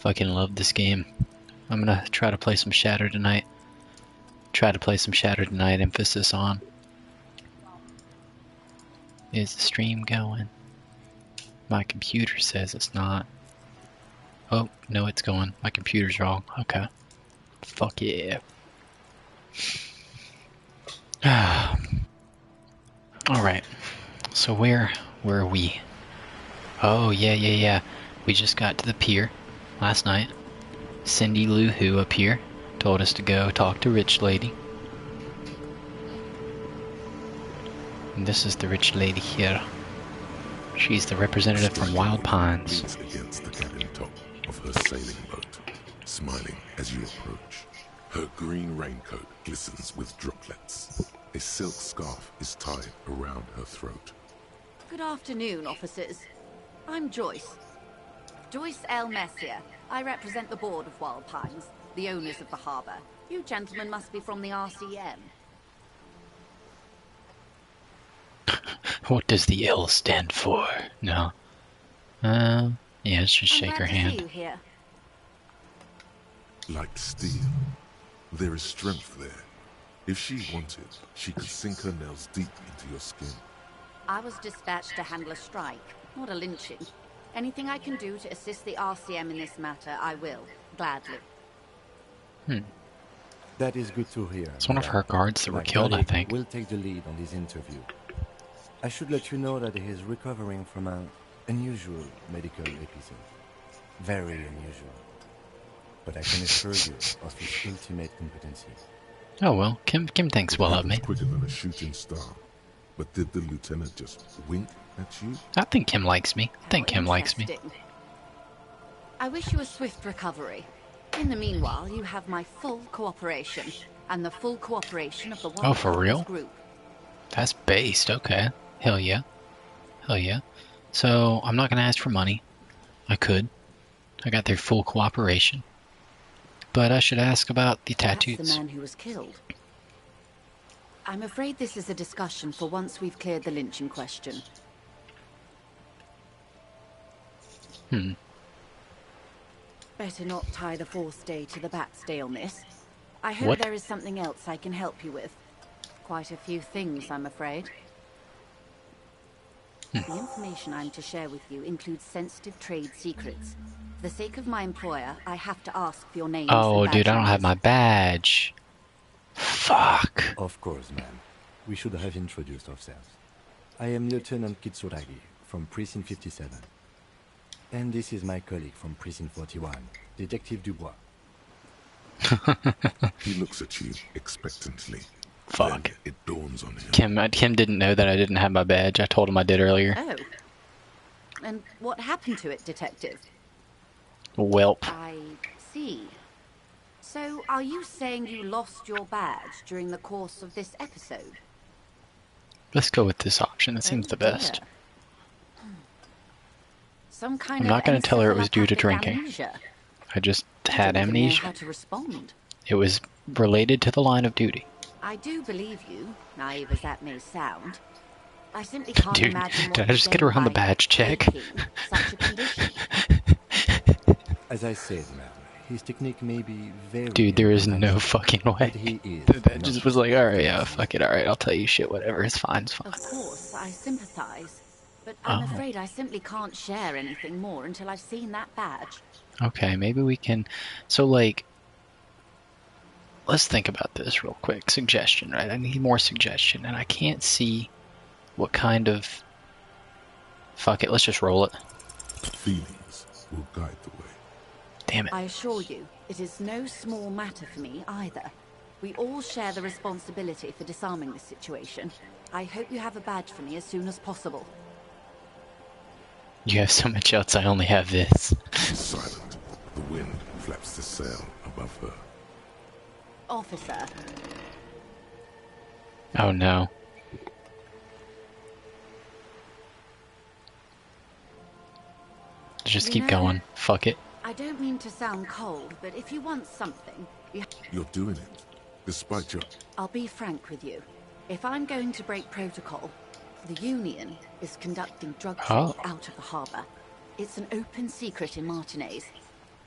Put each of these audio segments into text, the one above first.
Fucking love this game. I'm gonna try to play some Shatter tonight. Emphasis on. Is the stream going? My computer says it's not. Oh, no, it's going. My computer's wrong. Okay. Fuck yeah. Alright. So where are we? Oh, yeah. We just got to the pier last night. Cindy Lou Who up here told us to go talk to Rich Lady. And this is the Rich Lady here. She's the representative from Wild Pines. Leans against the cabin top of her sailing boat, smiling as you approach. Her green raincoat glistens with droplets. A silk scarf is tied around her throat. Good afternoon, officers. I'm Joyce. Joyce L. Messier. I represent the board of Wild Pines, the owners of the harbour. You gentlemen must be from the RCM. What does the L stand for? No. Yeah, let's just shake her hand. I'm glad to see you here. Like steel, there is strength there. If she wanted, she could sink her nails deep into your skin. I was dispatched to handle a strike, not a lynching. Anything I can do to assist the RCM in this matter, I will, gladly. That is good to hear. It's one of her guards that were killed, I think. Will take the lead on this interview. I should let you know that he is recovering from an unusual medical episode. Very unusual. But I can assure you of his ultimate competency. Oh well, Kim thinks well of me. Quicker than a shooting star. But did the lieutenant just wink at you? I think Kim likes me. I wish you a swift recovery. In the meanwhile, you have my full cooperation, and the full cooperation of the Wild for real? Group. That's based, okay. Hell yeah. So, I'm not gonna ask for money. I could. I got their full cooperation. But I should ask about the tattoos. That's the man who was killed. I'm afraid this is a discussion for once we've cleared the lynching question. Better not tie the forestay to the backstay on this. I hope there is something else I can help you with. Quite a few things, I'm afraid. The information I'm to share with you includes sensitive trade secrets. For the sake of my employer, I have to ask for your name. Oh, dude, I don't have my badge. Fuck. Of course, ma'am. We should have introduced ourselves. I am Lieutenant Kitsuragi from Precinct 57. And this is my colleague from Precinct 41, Detective Dubois. He looks at you expectantly. Fuck. Then it dawns on him. Kim didn't know that I didn't have my badge. I told him I did earlier. Oh. And what happened to it, Detective? Welp. I see. So, are you saying you lost your badge during the course of this episode? Let's go with this option. It seems the best. Some kind I'm not going to tell her it was due to drinking. Amnesia. I just had amnesia. How to respond. It was related to the line of duty. I do believe you, naive as that may sound. I simply can't Dude, imagine what did I just get her on the badge check? Such a condition. As I said, ma'am, his technique may be very... Dude, there is no fucking way. He is That just was like, alright, yeah, fuck it, alright, I'll tell you shit, whatever, it's fine, it's fine. Of course, I sympathize. But I'm afraid I simply can't share anything more until I've seen that badge. Okay, maybe we can... So, like... Let's think about this real quick. Suggestion, right? I need more suggestion, and I can't see what kind of... Fuck it, let's just roll it. Feelings will guide the way. Damn it. I assure you, it is no small matter for me either. We all share the responsibility for disarming this situation. I hope you have a badge for me as soon as possible. You have so much else, I only have this. She's silent. The wind flaps the sail above her. Officer. Oh no. Just keep going. Fuck it. I don't mean to sound cold, but if you want something, You're doing it, despite your... I'll be frank with you. If I'm going to break protocol, the Union is conducting drug trade out of the harbour. It's an open secret in Martinez.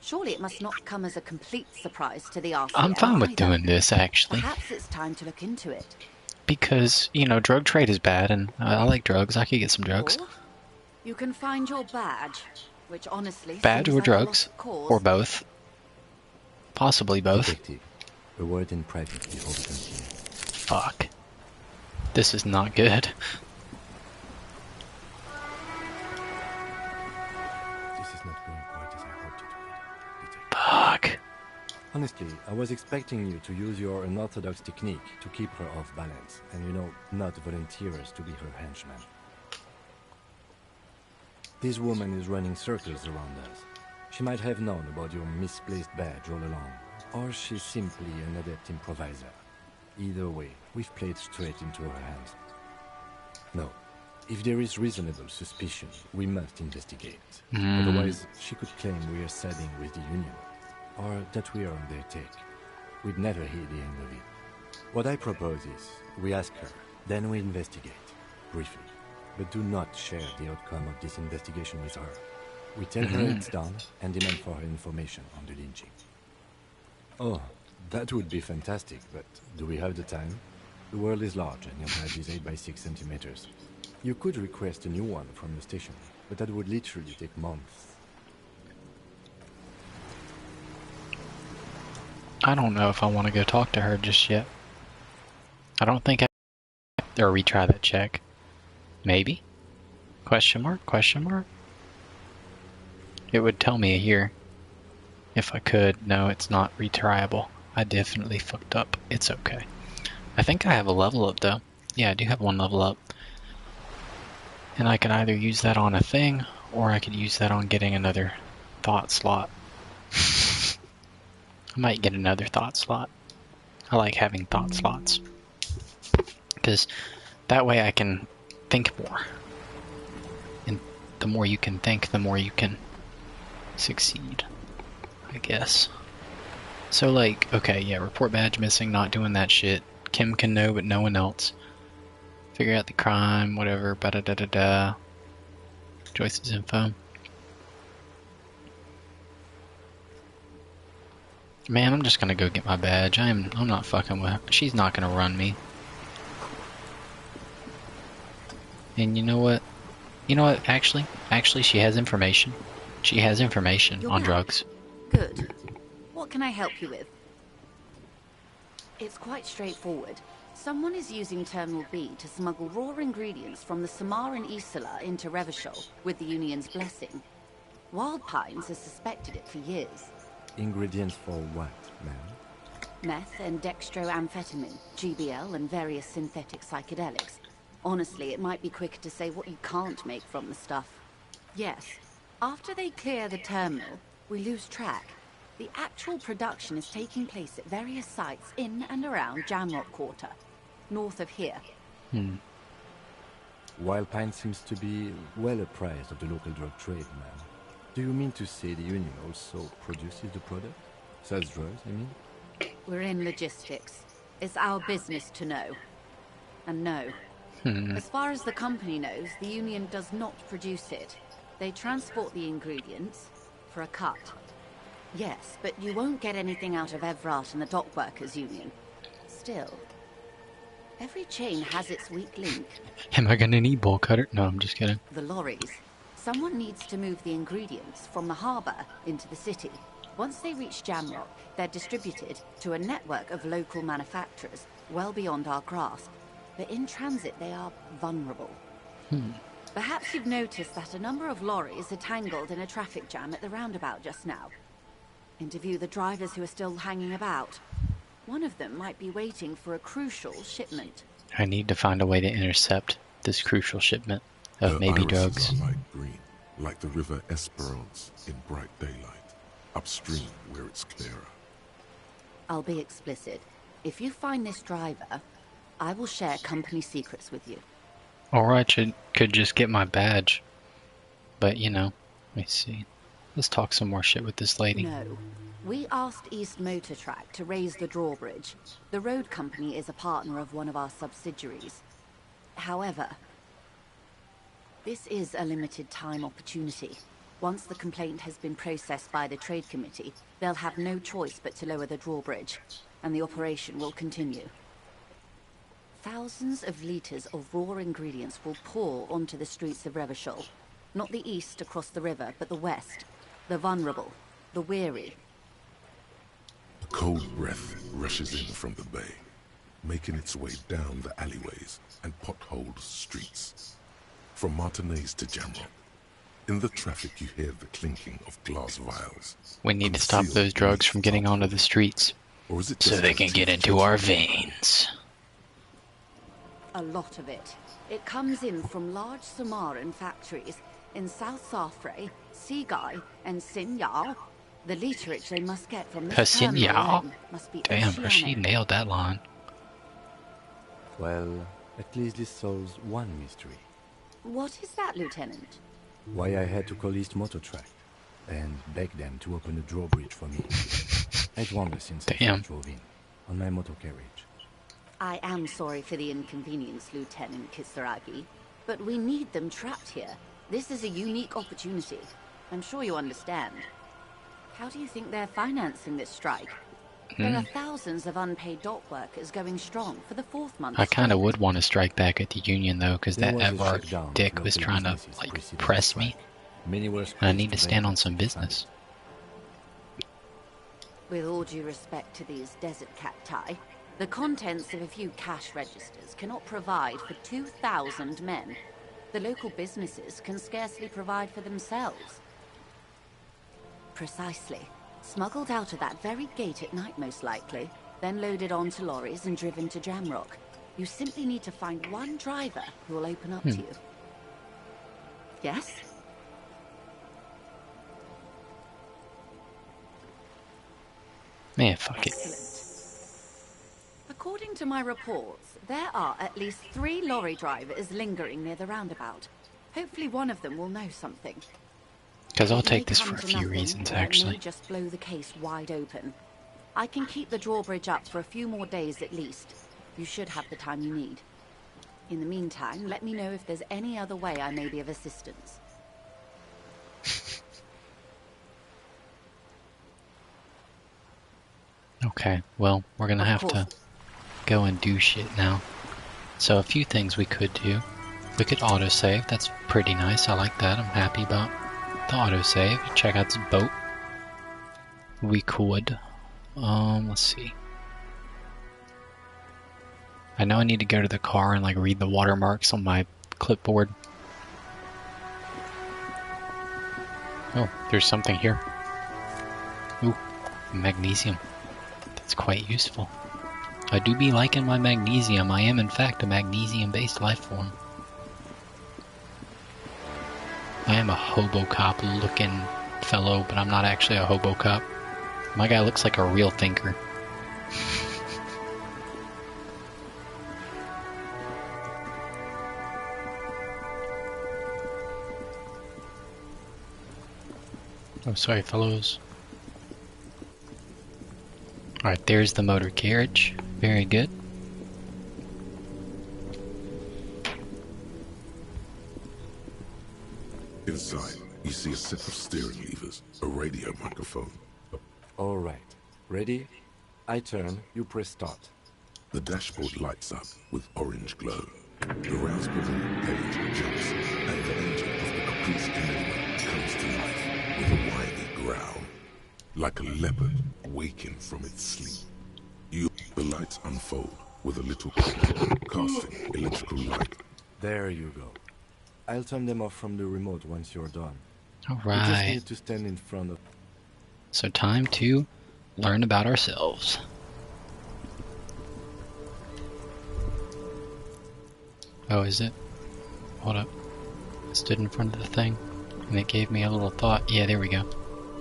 Surely it must not come as a complete surprise to the I'm RCM fine with either. doing this, actually. Perhaps it's time to look into it. Because, drug trade is bad, and I like drugs. I could get some drugs. Or you can find your badge, which honestly Badge seems or like a drugs? lost cause. Or both. Possibly both. Detective, a word in private before we continue. Fuck. This is not good. This is not going quite as I hoped it would, Detective. Fuck. Honestly, I was expecting you to use your unorthodox technique to keep her off balance, and not volunteer us to be her henchman. This woman is running circles around us. She might have known about your misplaced badge all along, or she's simply an adept improviser. Either way, we've played straight into her hands. No, if there is reasonable suspicion, we must investigate. Otherwise, she could claim we are siding with the Union, or that we are on their take. We'd never hear the end of it. What I propose is, we ask her, then we investigate, briefly. But do not share the outcome of this investigation with her. We tell her it's done, and demand for her information on the lynching. Oh, that would be fantastic, but do we have the time? The world is large, and your badge is 8 by 6 centimeters. You could request a new one from the station, but that would literally take months. I don't know if I want to go talk to her just yet. I don't think I... Or retry that check. Maybe? Question mark? Question mark? It would tell me here. If I could. No, it's not retryable. I definitely fucked up. It's okay. I think I have a level up though. Yeah, I do have one level up. And I can either use that on a thing, or I could use that on getting another thought slot. I might get another thought slot. I like having thought slots. Because that way I can think more. And the more you can think, the more you can succeed, I guess. So like, okay, yeah, report badge missing, not doing that shit. Kim can know, but no one else. Figure out the crime, whatever, ba-da-da-da-da. Joyce's info. Man, I'm just gonna go get my badge. I'm not fucking with her. She's not gonna run me. And you know what? You know what, actually, she has information. She has information You're on back. drugs. Good. What can I help you with? It's quite straightforward. Someone is using Terminal B to smuggle raw ingredients from the Samar and Isola into Revachol with the Union's blessing. Wild Pines has suspected it for years. Ingredients for what, ma'am? Meth and dextroamphetamine, GBL, and various synthetic psychedelics. Honestly, it might be quicker to say what you can't make from the stuff. Yes, after they clear the terminal, we lose track. The actual production is taking place at various sites in and around Jamrock Quarter, north of here. Wild Pine seems to be well apprised of the local drug trade, ma'am. Do you mean to say the Union also produces the product? Sells drugs, I mean? We're in logistics. It's our business to know. And no. As far as the company knows, the Union does not produce it. They transport the ingredients for a cut. Yes, but you won't get anything out of Evrat and the Dock Workers Union. Still, every chain has its weak link. Am I gonna need ball cutter? No, I'm just kidding. The lorries. Someone needs to move the ingredients from the harbour into the city. Once they reach Jamrock, they're distributed to a network of local manufacturers well beyond our grasp. But in transit, they are vulnerable. Perhaps you've noticed that a number of lorries are tangled in a traffic jam at the roundabout just now. Interview the drivers who are still hanging about. One of them might be waiting for a crucial shipment. I need to find a way to intercept this crucial shipment of Her maybe irises drugs. are light green, like the river Esperance in bright daylight, upstream where it's clearer. I'll be explicit. If you find this driver, I will share company secrets with you. Or I could just get my badge. But, let me see. Let's talk some more shit with this lady. No. We asked East Motor Track to raise the drawbridge. The road company is a partner of one of our subsidiaries. However, this is a limited time opportunity. Once the complaint has been processed by the Trade Committee, they'll have no choice but to lower the drawbridge, and the operation will continue. Thousands of liters of raw ingredients will pour onto the streets of Revachol. Not the east across the river, but the west. The vulnerable, the weary. A cold breath rushes in from the bay, making its way down the alleyways and potholed streets. From Martinez to Jamrock, in the traffic you hear the clinking of glass vials. We need to stop those drugs from getting onto the streets, Or is it so just they can get into our veins. A lot of it. It comes in from large Samaran factories in South Safre, Sigai, and Sinyao. The literage they must get from this terminal Sinyao? alone must be Damn, oceanic. she nailed that line. Well, at least this solves one mystery. What is that, Lieutenant? Why I had to call East Motor Track and beg them to open a drawbridge for me. I'd wandered since I Damn. drove in, on my motor carriage. I am sorry for the inconvenience, Lieutenant Kisaragi, but we need them trapped here. This is a unique opportunity. I'm sure you understand. How do you think they're financing this strike? There are thousands of unpaid dock workers going strong for the 4th month. I kind of would want to strike back at the Union, though, because There that was a Evar shutdown of dick was local trying to, businesses like, preceding press the me. strike. Many were And I squeezed need to to stand on vacate some and business. With all due respect to these desert cacti, the contents of a few cash registers cannot provide for 2,000 men. The local businesses can scarcely provide for themselves. Precisely. Smuggled out of that very gate at night, most likely, then loaded onto lorries and driven to Jamrock. You simply need to find one driver who will open up to you. Yes? Man, fuck it. Excellent. According to my reports, there are at least 3 lorry drivers lingering near the roundabout. Hopefully one of them will know something. Because I'll It may take this come for a to few nothing, reasons, or it may actually. just blow the case wide open. I can keep the drawbridge up for a few more days at least. You should have the time you need. In the meantime, let me know if there's any other way I may be of assistance. Okay, well, we're gonna Of have course. to go and do shit now. So a few things we could do. We could autosave. That's pretty nice. I like that. I'm happy about the autosave. Check out this boat. We could. Let's see. I know I need to go to the car and like read the watermarks on my clipboard. Oh, there's something here. Ooh, magnesium. That's quite useful. I do be liking my magnesium. I am in fact a magnesium-based life form. I am a Hobocop looking fellow, but I'm not actually a Hobocop. My guy looks like a real thinker. Oh, sorry, fellows. Alright, there's the motor carriage. Very good. Inside, you see a set of steering levers, a radio microphone. All right. Ready? I turn, you press start. The dashboard lights up with orange glow. The rouse propeller page jumps, and the engine of the Caprice Enigma comes to life with a whiny growl, like a leopard waking from its sleep. The lights unfold with a little click, casting electrical light. There you go. I'll turn them off from the remote once you're done. You just Alright. need to stand in front of... So time to learn about ourselves. Oh, is it? Hold up. I stood in front of the thing, and it gave me a little thought. Yeah, there we go.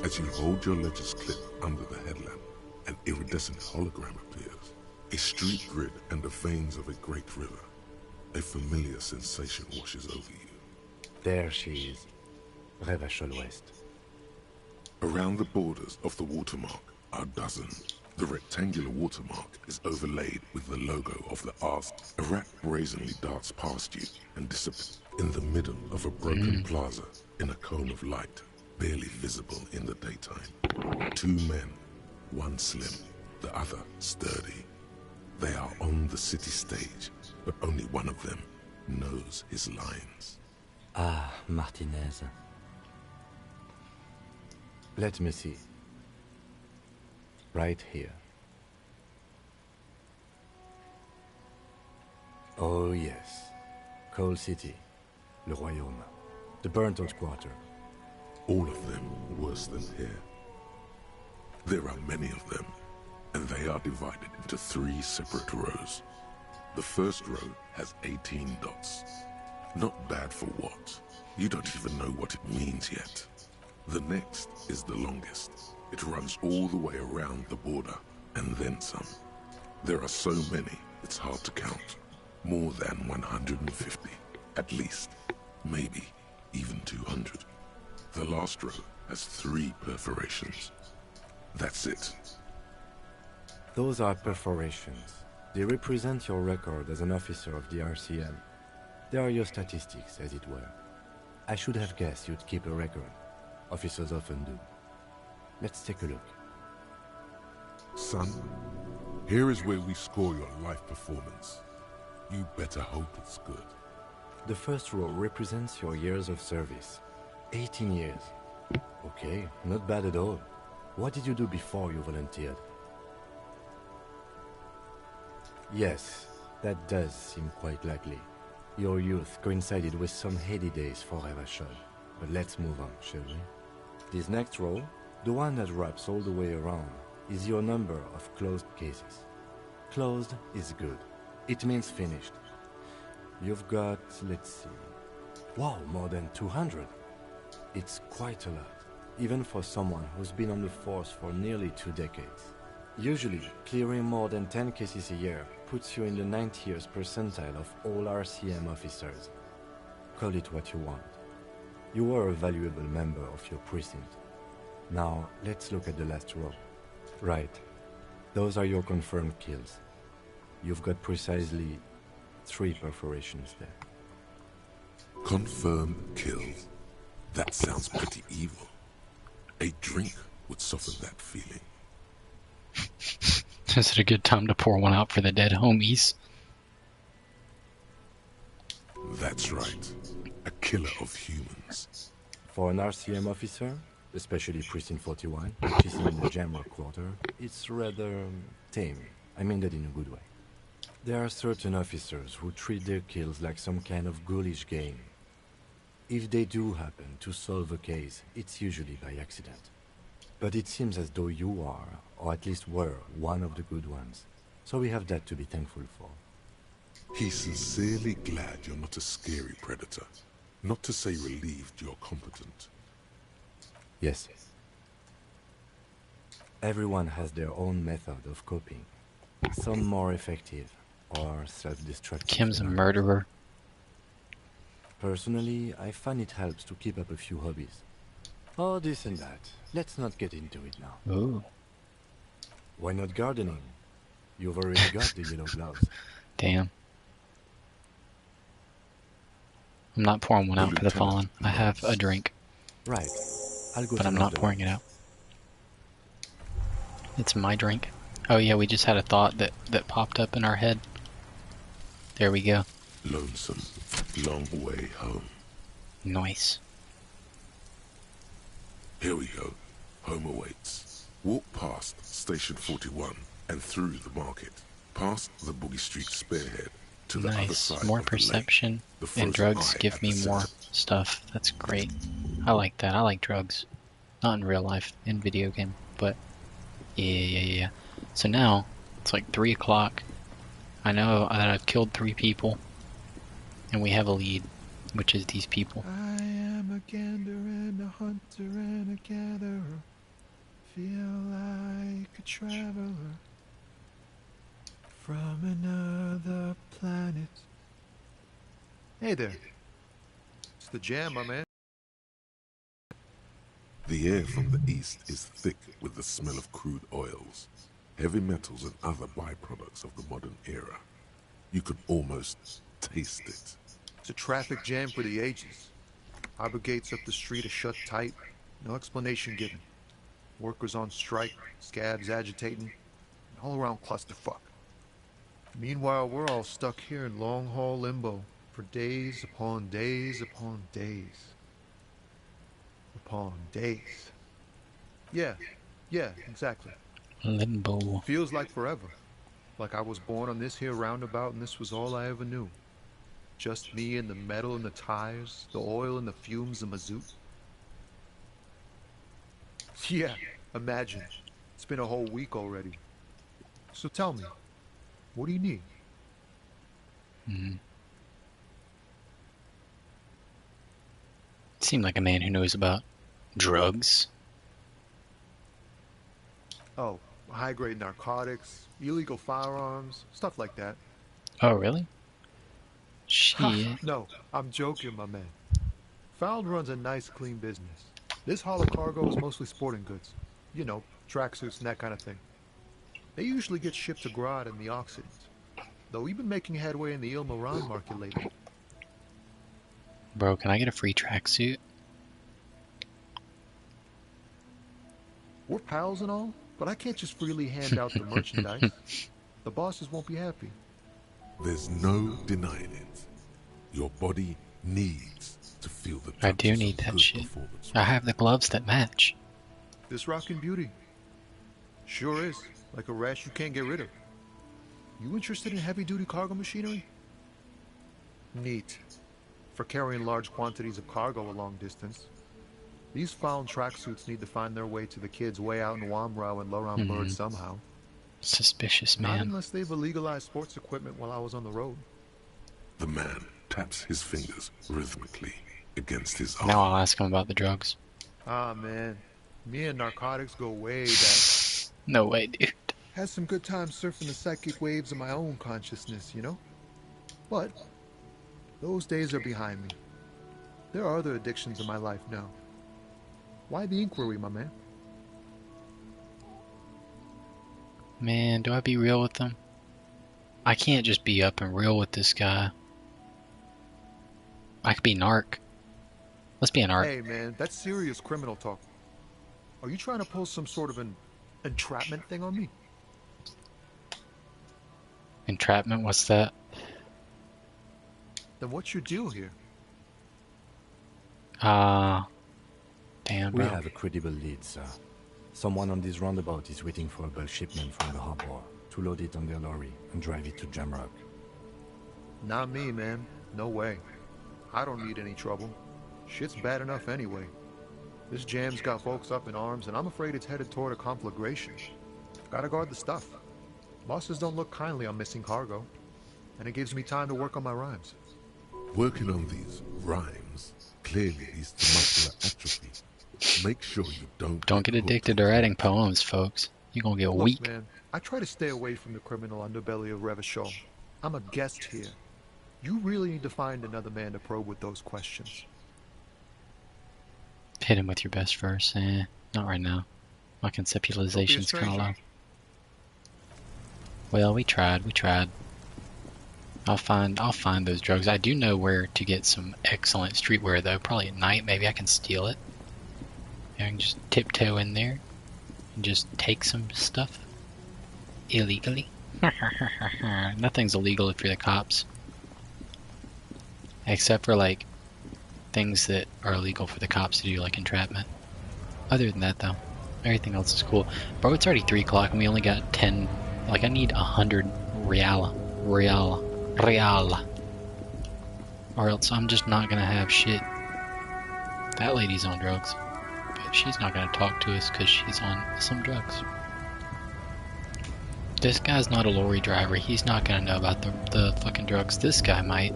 As you hold your ledger's clip under the headlamp, an iridescent hologram appears. A street grid and the veins of a great river. A familiar sensation washes over you. There she is. Revachol West. Around the borders of the watermark are dozens. The rectangular watermark is overlaid with the logo of the Ars. A rat brazenly darts past you and disappears in the middle of a broken plaza in a cone of light. barely visible in the daytime. 2 men, one slim, the other sturdy. They are on the city stage, but only one of them knows his lines. Ah, Martinez. Let me see. Right here. Oh yes. Coal City. Le Royaume. The burnt-out quarter. All of them worse than here. There are many of them, and they are divided into 3 separate rows. The first row has 18 dots. Not bad for what? You don't even know what it means yet. The next is the longest. It runs all the way around the border, and then some. There are so many, it's hard to count. More than 150, at least. Maybe even 200. The last row has 3 perforations. That's it. Those are perforations. They represent your record as an officer of the RCM. They are your statistics, as it were. I should have guessed you'd keep a record. Officers often do. Let's take a look. Son, here is where we score your life performance. You better hope it's good. The first row represents your years of service. 18 years. Okay, not bad at all. What did you do before you volunteered? Yes, that does seem quite likely. Your youth coincided with some heady days for Revachol. But let's move on, shall we? This next row, the one that wraps all the way around, is your number of closed cases. Closed is good. It means finished. You've got, let's see... Wow, more than 200. It's quite a lot, even for someone who's been on the force for nearly 2 decades. Usually, clearing more than 10 cases a year puts you in the 90th percentile of all RCM officers. Call it what you want. You were a valuable member of your precinct. Now, let's look at the last row. Right. Those are your confirmed kills. You've got precisely 3 perforations there. Confirmed kills. That sounds pretty evil. A drink would soften that feeling. Is it a good time to pour one out for the dead homies? That's right. A killer of humans. For an RCM officer, especially Precinct 41, which is in the Jamrock quarter, it's rather tame. I mean that in a good way. There are certain officers who treat their kills like some kind of ghoulish game. If they do happen to solve a case, it's usually by accident. But it seems as though you are, or at least were, one of the good ones. So we have that to be thankful for. He's sincerely glad you're not a scary predator. Not to say relieved you're competent. Yes. Everyone has their own method of coping. Some more effective, or self-destructive. Kim's a murderer. Personally, I find it helps to keep up a few hobbies. Oh, this and that. Let's not get into it now. Ooh. Why not gardening? You've already got the yellow gloves. Damn. I'm not pouring one out for the fallen. I have a drink. Right. I'll go But I'm not pouring it out. It's my drink. Oh yeah, we just had a thought that popped up in our head. There we go. Lonesome. Long way home. Nice. Here we go. Home awaits. Walk past Station 41 and through the market. Past the Boogie Street spearhead to the other Nice. side More of the perception lake. The and frozen drugs eye give at me the more center. stuff. That's great. I like that. I like drugs. Not in real life, in video game, but yeah. So now, it's like 3 o'clock. I know that I've killed 3 people, and we have a lead, which is these people. I am a gander and a hunter and a gatherer. Feel like a traveler from another planet. Hey there. It's the jam, my man. The air from the east is thick with the smell of crude oils, heavy metals and other byproducts of the modern era. You can almost taste it. It's a traffic jam for the ages. Harbor gates up the street are shut tight. No explanation given. Workers on strike, scabs agitating, an all-around clusterfuck. Meanwhile, we're all stuck here in long-haul limbo for days upon days upon days. Upon days. Yeah, exactly. Limbo. Feels like forever. Like I was born on this here roundabout and this was all I ever knew. Just me and the metal and the tires, the oil and the fumes of mazout. Yeah, imagine. It's been a whole week already. So tell me, what do you need? Hmm. Seemed like a man who knows about drugs. Oh, high-grade narcotics, illegal firearms, stuff like that. Oh, really? Ha! Shit. No, I'm joking, my man. Found runs a nice, clean business. This hollow cargo is mostly sporting goods. You know, tracksuits and that kind of thing. They usually get shipped to Grodd and the Occident. Though we've been making headway in the Ilmaran market lately. Bro, can I get a free tracksuit? We're pals and all, but I can't just freely hand out the merchandise. The bosses won't be happy. There's no denying it. Your body needs to feel the I do touches need of that good shit. performance. I have the gloves that match. This rockin' beauty. Sure is, like a rash you can't get rid of. You interested in heavy-duty cargo machinery? Neat. For carrying large quantities of cargo a long distance. These found tracksuits need to find their way to the kids way out in Wamrau and Loran Bird somehow. Suspicious Not man. unless they've illegalized sports equipment while I was on the road. The man taps his fingers rhythmically against his arm. Now I'll ask him about the drugs. Ah, man. Me and narcotics go way back. No way, dude. Had some good times surfing the psychic waves of my own consciousness, you know? But those days are behind me. There are other addictions in my life now. Why the inquiry, my man? Man, do I be real with them? I can't just be up and real with this guy. I could be narc. Let's be an narc. Hey, man, that's serious criminal talk. Are you trying to pull some sort of an entrapment thing on me? Entrapment, what's that? Then what's your deal here? Damn, We bro. have a credible lead, sir. Someone on this roundabout is waiting for a bulk shipment from the harbor to load it on their lorry and drive it to Jamrock. Not me, man. No way. I don't need any trouble. Shit's bad enough anyway. This jam's got folks up in arms, and I'm afraid it's headed toward a conflagration. Gotta guard the stuff. Bosses don't look kindly on missing cargo, and it gives me time to work on my rhymes. Working on these rhymes clearly leads to muscular atrophy. Make sure you don't Don't get addicted to writing poems, folks. You're gonna get Look, weak. man, I try to stay away from the criminal underbelly of Revachol. I'm a guest here. You really need to find another man to probe with those questions. Hit him with your best verse. Not right now. My conceptualization's kind of low. stranger. Well, we tried. I'll find those drugs. I do know where to get some excellent streetwear though. Probably at night. Maybe I can steal it. I can just tiptoe in there and just take some stuff illegally. Nothing's illegal if you're the cops, except for like things that are illegal for the cops to do, like entrapment. Other than that, though, everything else is cool. Bro, it's already 3 o'clock and we only got 10. Like, I need 100 real, or else I'm just not gonna have shit. That lady's on drugs, but she's not gonna talk to us because she's on some drugs. This guy's not a lorry driver. He's not gonna know about the fucking drugs. This guy might.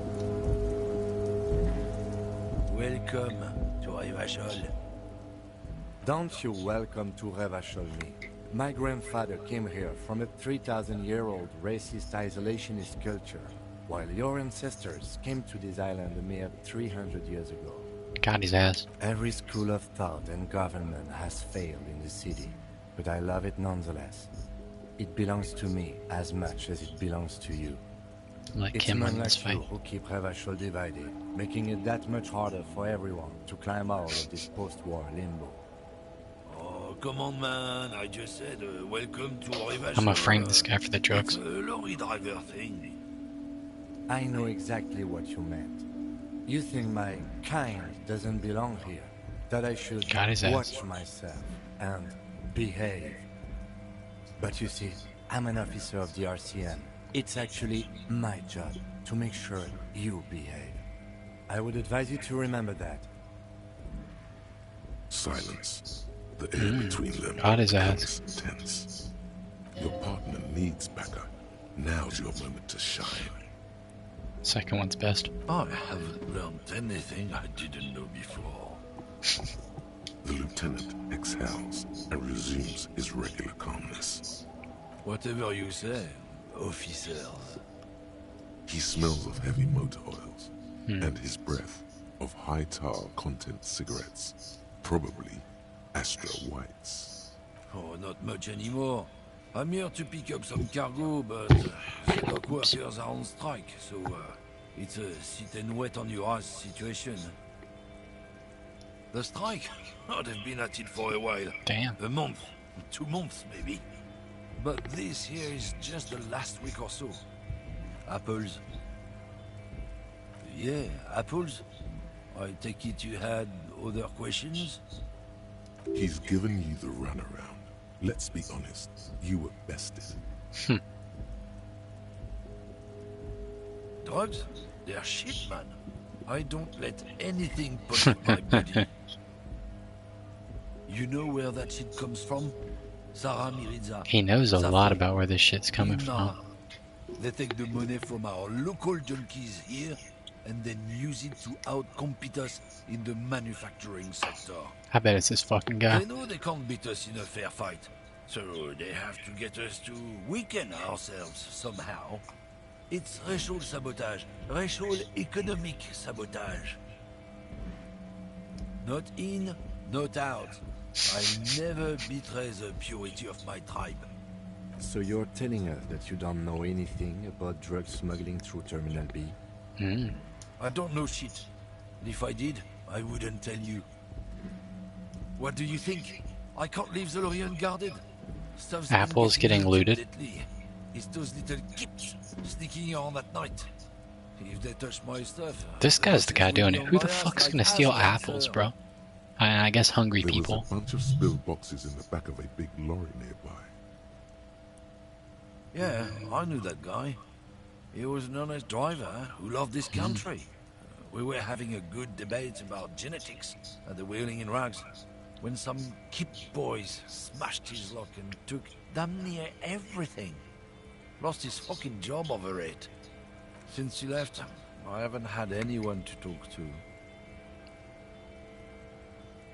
Welcome to Revachol. Don't you welcome to Revachol me. My grandfather came here from a 3,000-year-old racist isolationist culture, while your ancestors came to this island a mere 300 years ago. Got his ass. Every school of thought and government has failed in the city, but I love it nonetheless. It belongs to me as much as it belongs to you. Let It's Kim men win this like you fight. who keep Revachol divided, making it that much harder for everyone to climb out of this post-war limbo. come on, man. I just said welcome to Rivachol. I'm gonna frame this guy for the drugs. It's a lorry driver thing. I know exactly what you meant. You think my kind doesn't belong here, that I should Got his ass. watch myself and behave. But you see, I'm an officer of the RCM. It's actually my job to make sure you behave. I would advise you to remember that. Silence. The air between them Got his ass. becomes tense. Your partner needs backup. Now's your moment to shine. Second one's best. I haven't learned anything I didn't know before. The lieutenant exhales and resumes his regular calmness. Whatever you say, officers. He smells of heavy motor oils and his breath of high tar content cigarettes, probably Astra Whites. Oh, not much anymore. I'm here to pick up some cargo, but the dock workers are on strike, so it's a sit and wait on your ass situation. The strike? Oh, they've been at it for a while. Damn. A month, 2 months maybe. But this here is just the last week or so. Apples. Yeah, apples. I take it you had other questions? He's given you the runaround. Let's be honest, you were bested. Drugs? They're shit, man. I don't let anything pollute my body. You know where that shit comes from? Sarah Miriza. He knows a Safri. lot about where this shit's coming Nah. from. They take the money from our local junkies here and then use it to outcompete us in the manufacturing sector. I bet it's this fucking guy. They know they can't beat us in a fair fight, so they have to get us to weaken ourselves somehow. It's racial sabotage, racial economic sabotage. Not in, not out. I never betray the purity of my tribe. So you're telling us that you don't know anything about drug smuggling through Terminal B? I don't know shit. And if I did, I wouldn't tell you. What do you think? I can't leave the lorry unguarded. Stuff's been Apple's getting looted. lately. It's those little kips sneaking on at night. If they touch my stuff... This guy's the guy doing it. Who the my ass fuck's like gonna steal assholes, apples, sir. bro? I guess hungry There people. was a bunch of spilled boxes in the back of a big lorry nearby. Yeah, I knew that guy. He was an honest driver who loved this country. We were having a good debate about genetics at the Wheeling in Rags when some kip boys smashed his luck and took damn near everything. Lost his fucking job over it. Since he left, I haven't had anyone to talk to.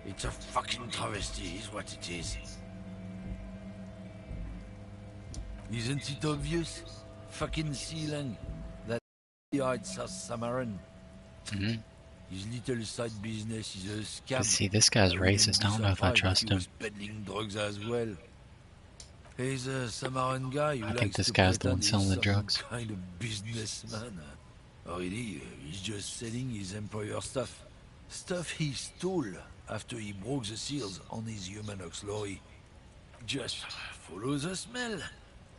It's a fucking travesty, is what it is. Isn't it obvious? Fucking Sealang, that eyed South Samaran. His little side business is a scam. But see, this guy's I wouldn't racist. be I don't know if I surprised trust he him. was peddling drugs as well. He's a Samaran guy who I think likes this to guy's the one pretend selling he's the some drugs. kind of businessman. Really, he's just selling his employer stuff. Stuff he stole after he broke the seals on his Humanox lorry. Just follow the smell.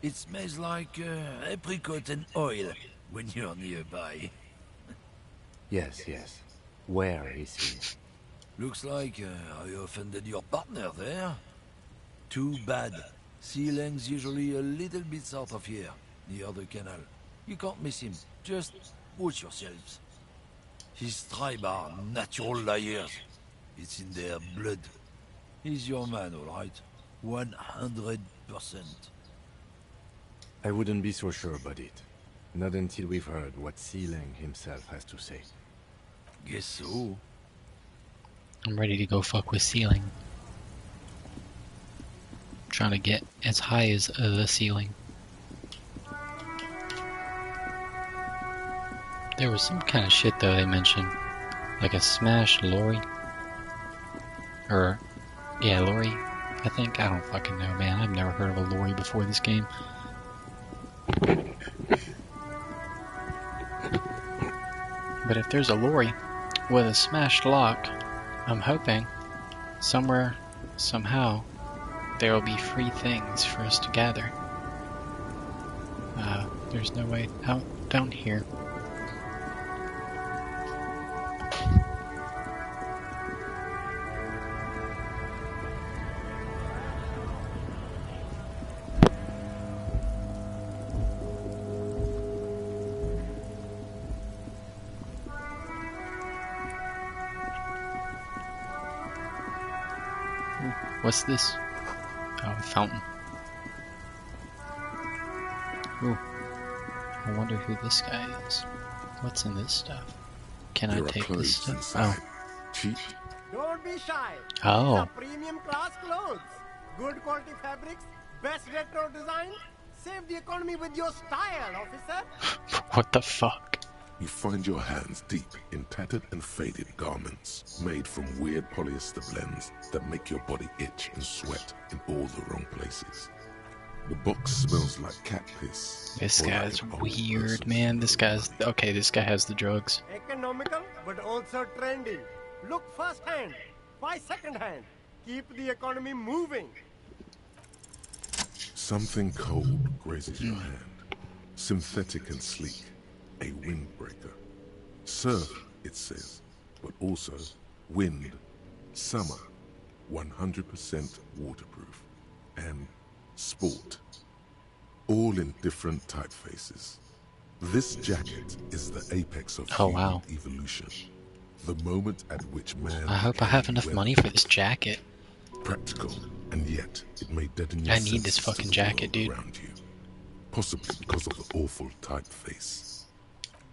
It smells like apricot and oil when you're nearby. Yes, yes. Where is he? Looks like I offended your partner there. Too bad. Sealang's usually a little bit south of here, near the canal. You can't miss him. Just watch yourselves. His tribe are natural liars. It's in their blood. He's your man, all right. 100%. I wouldn't be so sure about it. Not until we've heard what Sealang himself has to say. Guess so. I'm ready to go fuck with ceiling. Trying to get as high as the ceiling. There was some kind of shit though they mentioned. Like a smashed lorry. Or, yeah, lorry, I think. I don't fucking know, man. I've never heard of a lorry before this game. But if there's a lorry with a smashed lock, I'm hoping somewhere, somehow, there will be free things for us to gather. There's no way out down here. What's this? Oh, a fountain. Ooh. I wonder who this guy is. What's in this stuff? Can I There are take this clothes stuff? inside. Cheap, Don't be shy. Oh. These are premium class clothes. Good quality fabrics, best retro designs. Save the economy with your style, officer. What the fuck? you find your hands deep in tattered and faded garments made from weird polyester blends that make your body itch and sweat in all the wrong places. The box smells like cat piss. This or like guy's an old weird, person's man. This breath. guy's... Okay, this guy has the drugs. Economical, but also trendy. Look first hand, buy second hand. Keep the economy moving. Something cold grazes your hand. Synthetic and sleek. A windbreaker. Surf, it says, but also wind, summer, 100% waterproof, and sport. All in different typefaces. This jacket is the apex of Oh, human wow. evolution. The moment at which man I hope I have enough became money for this jacket. practical, and yet it may deaden I your need this senses to fucking the jacket, world dude. around you. Possibly because of the awful typeface.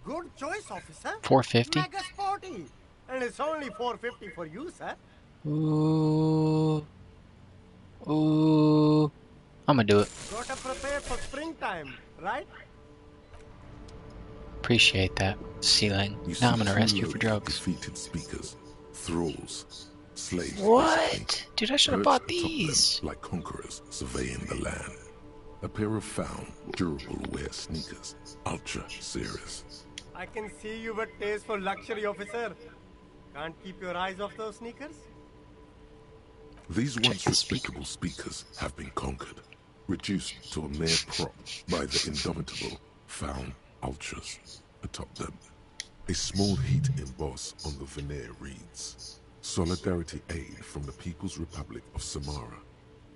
Good choice, officer. 450? Mega sporty. And it's only 450 for you, sir. Ooh. Ooh. I'm gonna do it. Gotta prepare for springtime, right? Appreciate that, Sealing. You Now I'm see gonna arrest you for lowly drugs. defeated speakers, thralls, slaves. basically, What? Dude, I should have perched bought atop them these. like conquerors surveying the land. A pair of found, durable wear sneakers, ultra serious. I can see you with taste for luxury, officer. Can't keep your eyes off those sneakers? These Check once the speaker. respectable speakers have been conquered, reduced to a mere prop by the indomitable found ultras atop them. A small heat emboss on the veneer reads, Solidarity Aid from the People's Republic of Samara.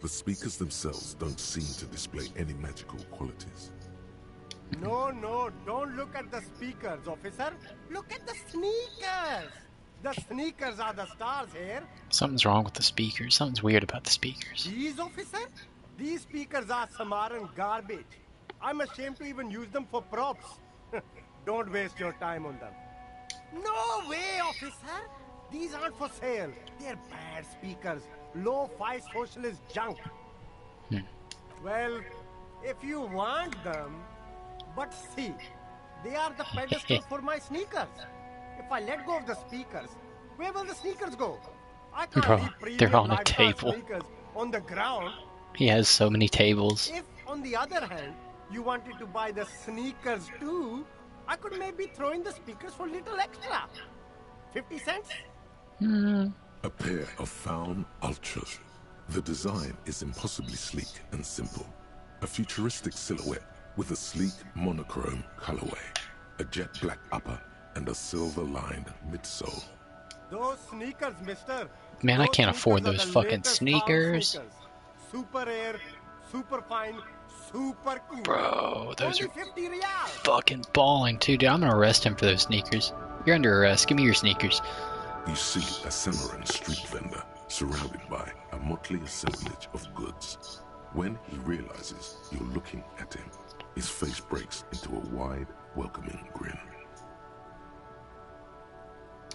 The speakers themselves don't seem to display any magical qualities. No, don't look at the speakers, officer. Look at the sneakers. The sneakers are the stars here. Something's wrong with the speakers. Something's weird about the speakers. These, officer? These speakers are Samaran garbage. I'm ashamed to even use them for props. Don't waste your time on them. No way, officer. These aren't for sale. They're bad speakers. Low-fi socialist junk. Well, if you want them... But see, they are the pedestal for my sneakers. If I let go of the speakers, where will the sneakers go? I can't Bro, leave premium they're on a lifestyle table. sneakers on the ground. He has so many tables. If, on the other hand, you wanted to buy the sneakers too, I could maybe throw in the speakers for little extra. 50 cents? A pair of found ultras. The design is impossibly sleek and simple. A futuristic silhouette with a sleek monochrome colorway, a jet black upper, and a silver-lined midsole. Those sneakers, mister. Man, I Those can't afford sneakers are those the fucking latest sneakers. found Super air, super fine, super cool. Bro, those Only are 50 real. fucking balling too, dude. I'm gonna arrest him for those sneakers. You're under arrest. Give me your sneakers. You see a Samaran street vendor surrounded by a motley assemblage of goods. When he realizes you're looking at him, his face breaks into a wide, welcoming grin.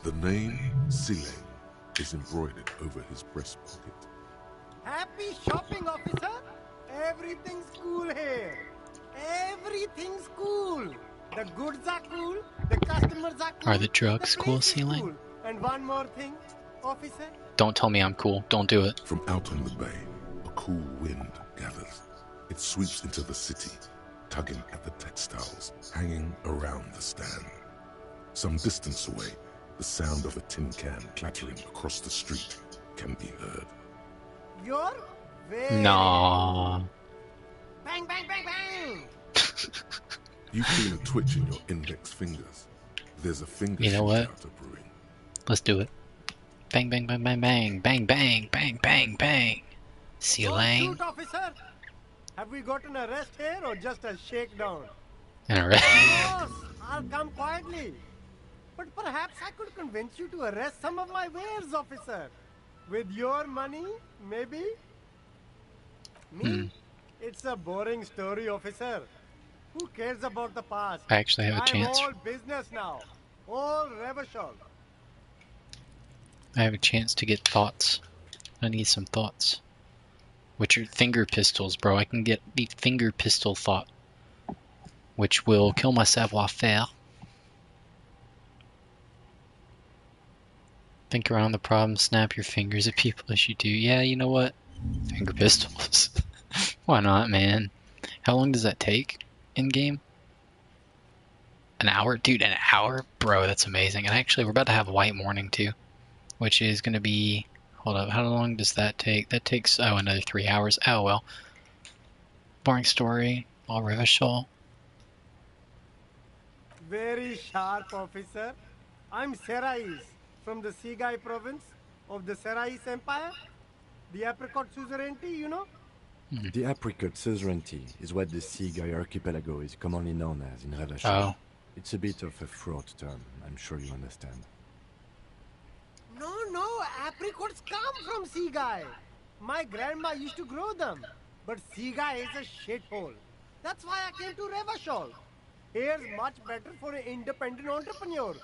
The name Sile is embroidered over his breast pocket. Happy shopping, officer. Everything's cool here. Everything's cool. The goods are cool. The customers are cool. Are the drugs place cool, is Ceiling? cool. And one more thing, officer. Don't tell me I'm cool. Don't do it. From out on the bay, a cool wind gathers. It sweeps into the city, tugging at the textiles hanging around the stand. Some distance away, the sound of a tin can clattering across the street can be heard. You're Very Nah. bang, bang, bang, bang. You feel a twitch in your index fingers. There's a finger You know what? shootout brewing. Let's do it. Bang, bang, bang, bang, bang, bang, bang, bang, bang, bang. See you, Don't Lang. shoot, officer. Have we got an arrest here or just a shakedown? And Of course, I'll come quietly. But perhaps I could convince you to arrest some of my wares, officer. With your money, maybe? Me? It's a boring story, officer. Who cares about the past? I actually have a I'm chance. all business now. All Revachol. I have a chance to get thoughts. I need some thoughts. Which are finger pistols, bro. I can get the finger pistol thought, which will kill my savoir-faire. Think around the problem, snap your fingers at people as you do. Yeah, you know what? Finger pistols. Why not, man? How long does that take in game? An hour? Dude, an hour? Bro, that's amazing. And actually, we're about to have White Morning, too. Which is going to be... Hold up, how long does that take? That takes, oh, another 3 hours. Oh, well. Boring story. All Revachol. Very sharp, officer. I'm Serais, from the Sigai province of the Serais Empire. The apricot suzerainty, you know? The apricot suzerainty is what the Sigai archipelago is commonly known as in Revachol. Oh. It's a bit of a fraught term, I'm sure you understand. No, apricots come from Sigai. My grandma used to grow them. But Sigai is a shithole. That's why I came to Revachol. Here's much better for an independent entrepreneur.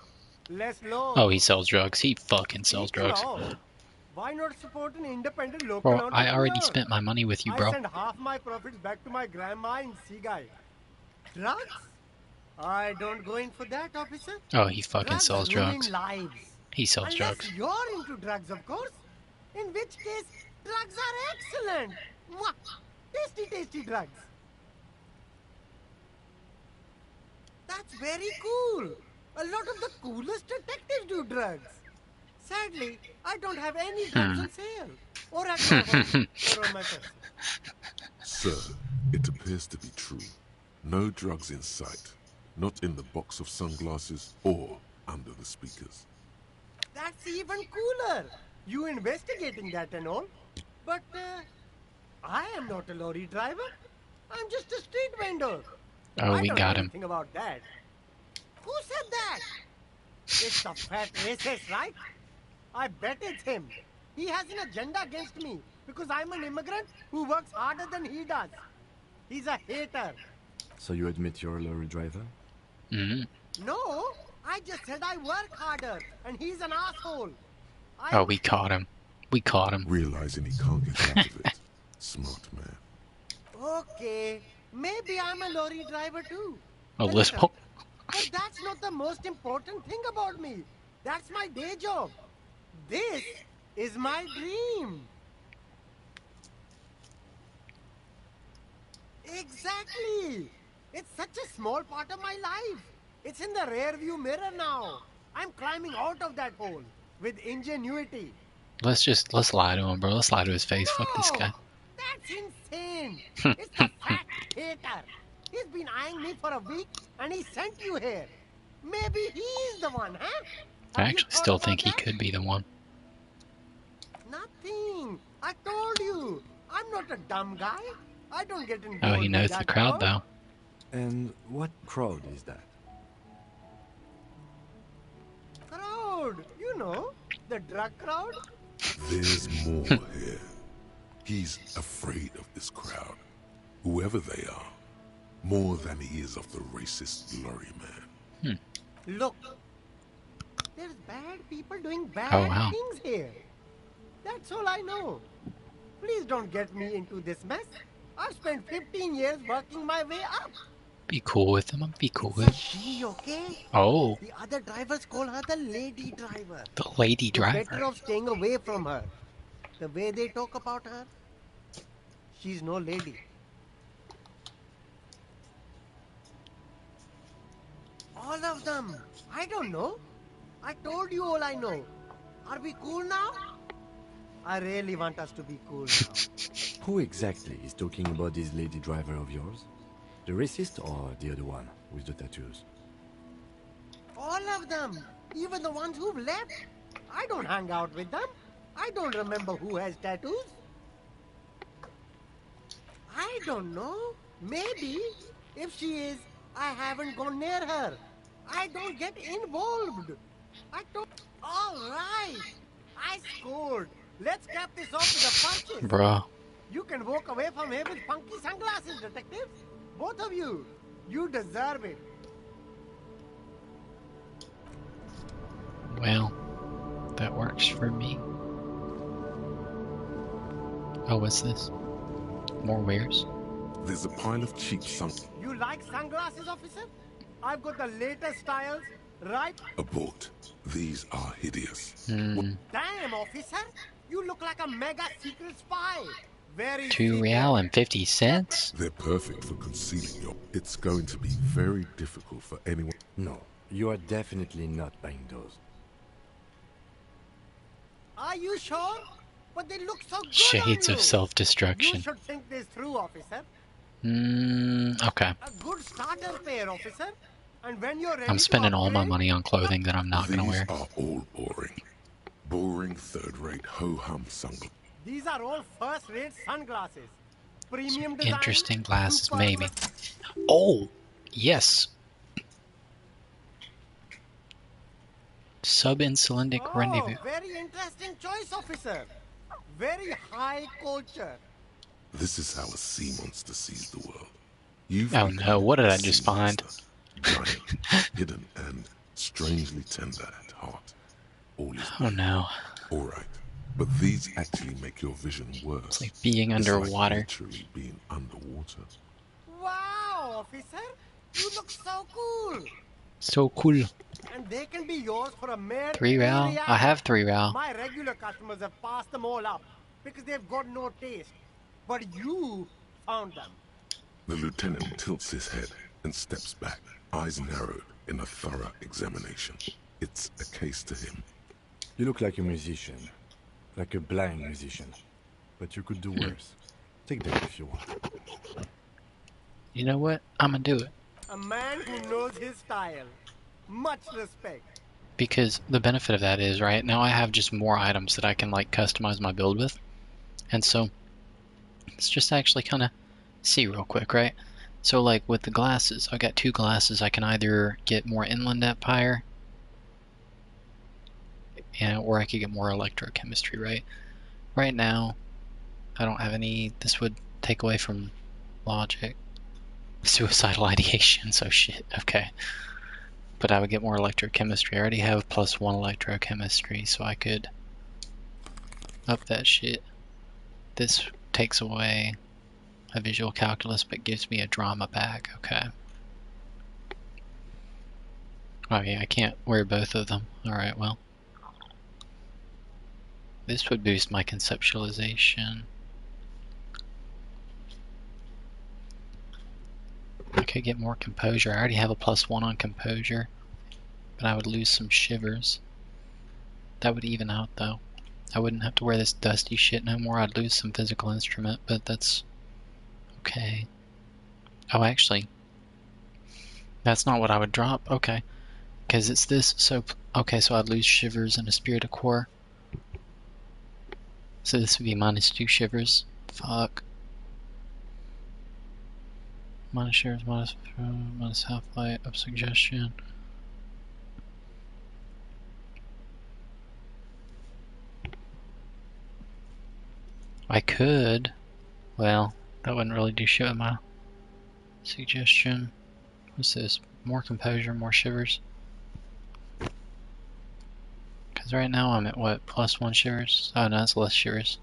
Less loans. Oh, he sells drugs. He fucking sells Speaking drugs. of, why not support an independent local Bro, entrepreneur? I already spent my money with you, I bro. send half my profits back to my grandma in Sigai. Drugs? I don't go in for that, officer. Oh, he fucking Drugs sells ruin drugs. lives. He sells Unless drugs. you're into drugs, of course. In which case, drugs are excellent. Mwah! Tasty, tasty drugs. That's very cool. A lot of the coolest detectives do drugs. Sadly, I don't have any drugs on sale. Or at my home. Or on my person. Sir, it appears to be true. No drugs in sight. Not in the box of sunglasses or under the speakers. That's even cooler. You investigating that and all. But I am not a lorry driver. I'm just a street vendor. Oh, we I don't got know him. anything about that. Who said that? It's the fat racist, right? I bet it's him. He has an agenda against me because I'm an immigrant who works harder than he does. He's a hater. So you admit you're a lorry driver? No, I just said I work harder and he's an asshole. Oh, we caught him. We caught him. Realizing he can't get out of it. Smart man. Okay, maybe I'm a lorry driver too. A Listen, little. But that's not the most important thing about me. That's my day job. This is my dream. Exactly. It's such a small part of my life. It's in the rear view mirror now. I'm climbing out of that hole with ingenuity. Let's lie to him, bro. Let's lie to his face. Fuck this guy. That's insane. It's the fat hater. He's been eyeing me for a week and he sent you here. Maybe he's the one, huh? I Have you actually thought still about think he that? could be the one. Nothing. I told you. I'm not a dumb guy. I don't get involved. Oh, he with knows that the crowd, crowd. though. And what crowd is that? Crowd. You know, the drug crowd. There's more here. He's afraid of this crowd, whoever they are, more than he is of the racist lorry man. Look. There's bad people doing bad Oh, wow. things here. That's all I know. Please don't get me into this mess. I've spent 15 years working my way up. Be cool with him. Be cool It's a with him. she, okay? Oh, The other drivers call her the lady driver. the lady You're better driver. off staying away from her. The way they talk about her, she's no lady. All of them. I don't know. I told you all I know. Are we cool now? I really want us to be cool now. Who exactly is talking about this lady driver of yours? The racist or the other one with the tattoos? All of them, even the ones who've left. I don't hang out with them. I don't remember who has tattoos. I don't know. Maybe. If she is, I haven't gone near her. I don't get involved. I don't. All right. I scored. Let's cap this off with a purchase. Bruh. You can walk away from here with funky sunglasses, detective. Both of you. You deserve it. Well, that works for me. Oh, what's this? More wares? There's a pile of cheap You like sunglasses, officer? I've got the latest styles, right? Abort. These are hideous. Damn, officer. You look like a mega secret spy. Very $2 real and 50 cents? They're perfect for concealing your... It's going to be very difficult for anyone... No, you are definitely not buying those. Are you sure? But they look so good Shades on of you. self-destruction. You should think this through, officer. Okay. A good starter pair, officer. And when you're ready I'm spending to all my upgrade, money on clothing that I'm not These gonna wear. are all boring. Boring third-rate ho-hum sunglasses. These are all first-rate sunglasses. Premium design. Interesting glasses, super maybe. Oh! Yes! Sub-insulindic rendezvous. Very interesting choice, officer. Very high culture. This is how a sea monster sees the world. You've Oh become no, what did a I just sea find? monster. Giant, hidden, and strangely tender at heart. All is Oh no. alright. But these actually make your vision worse. It's like being It's underwater. like literally being underwater. Wow, officer. You look so cool. So cool. And they can be yours for a mere 3 real? real. I have 3 real. My regular customers have passed them all up because they've got no taste. But you found them. The lieutenant tilts his head and steps back, eyes narrowed in a thorough examination. It's a case to him. You look like a musician. Like a blind musician. But you could do worse. Take that if you want. You know what? I'm gonna do it. A man who knows his style. Much respect. Because the benefit of that is, right, now I have just more items that I can, like, customize my build with. And so, let's just actually kind of see real quick, right? So, like, with the glasses, I got 2 glasses. I can either get more Inland Empire, or I could get more electrochemistry, right? Right now, I don't have any. This would take away from logic. Suicidal ideation, so shit, okay. But I would get more electrochemistry. I already have +1 electrochemistry, so I could up that shit. This takes away a visual calculus, but gives me a drama back, okay. Oh yeah, I can't wear both of them. Alright, well. This would boost my conceptualization. I could get more composure. I already have a +1 on composure, but I would lose some shivers. That would even out though. I wouldn't have to wear this dusty shit no more. I'd lose some physical instrument, but that's okay. Oh, actually, that's not what I would drop. Okay, because it's this. So okay, so I'd lose shivers and a spirit of core. So this would be -2 shivers. Fuck. Minus shivers, minus half-light, up suggestion. I could. Well, that wouldn't really do shit with my suggestion. What's this? More composure, more shivers. Because right now I'm at what? +1 shivers? Oh no, that's less shivers.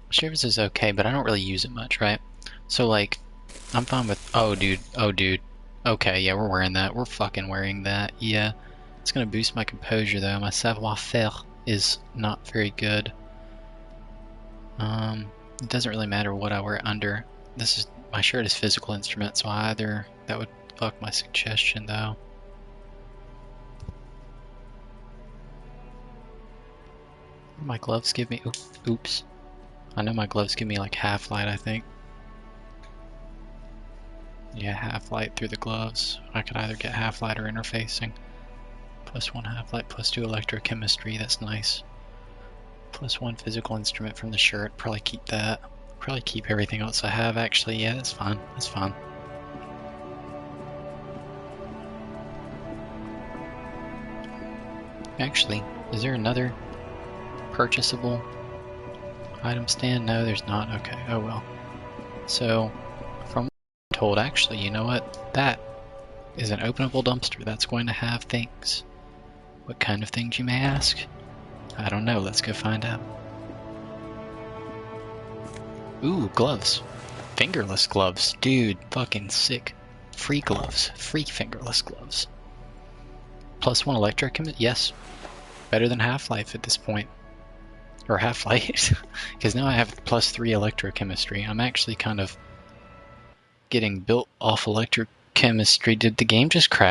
Shivers is okay, but I don't really use it much, right? So like, I'm fine with, oh dude, okay, yeah, we're wearing that, we're fucking wearing that, yeah. It's gonna boost my composure though, my savoir-faire is not very good. It doesn't really matter what I wear under. This is, my shirt is physical instrument, so either, that would fuck my suggestion though. My gloves give me... Oops. I know my gloves give me like half light, I think. Yeah, half light through the gloves. I could either get half light or interfacing. +1 half light, +2 electrochemistry, that's nice. +1 physical instrument from the shirt, probably keep that. Probably keep everything else I have actually, yeah, that's fine, that's fine. Actually, is there another purchasable item stand? No, there's not. Okay, oh well. So, from what I'm told, actually, you know what? That is an openable dumpster. That's going to have things. What kind of things, you may ask? I don't know. Let's go find out. Ooh, gloves. Fingerless gloves. Dude, fucking sick. Free gloves. Free fingerless gloves. +1 electric, yes. Better than Half-Life at this point. Or Half-Life. Because now I have +3 electrochemistry. I'm actually kind of getting built off electrochemistry. Did the game just crash?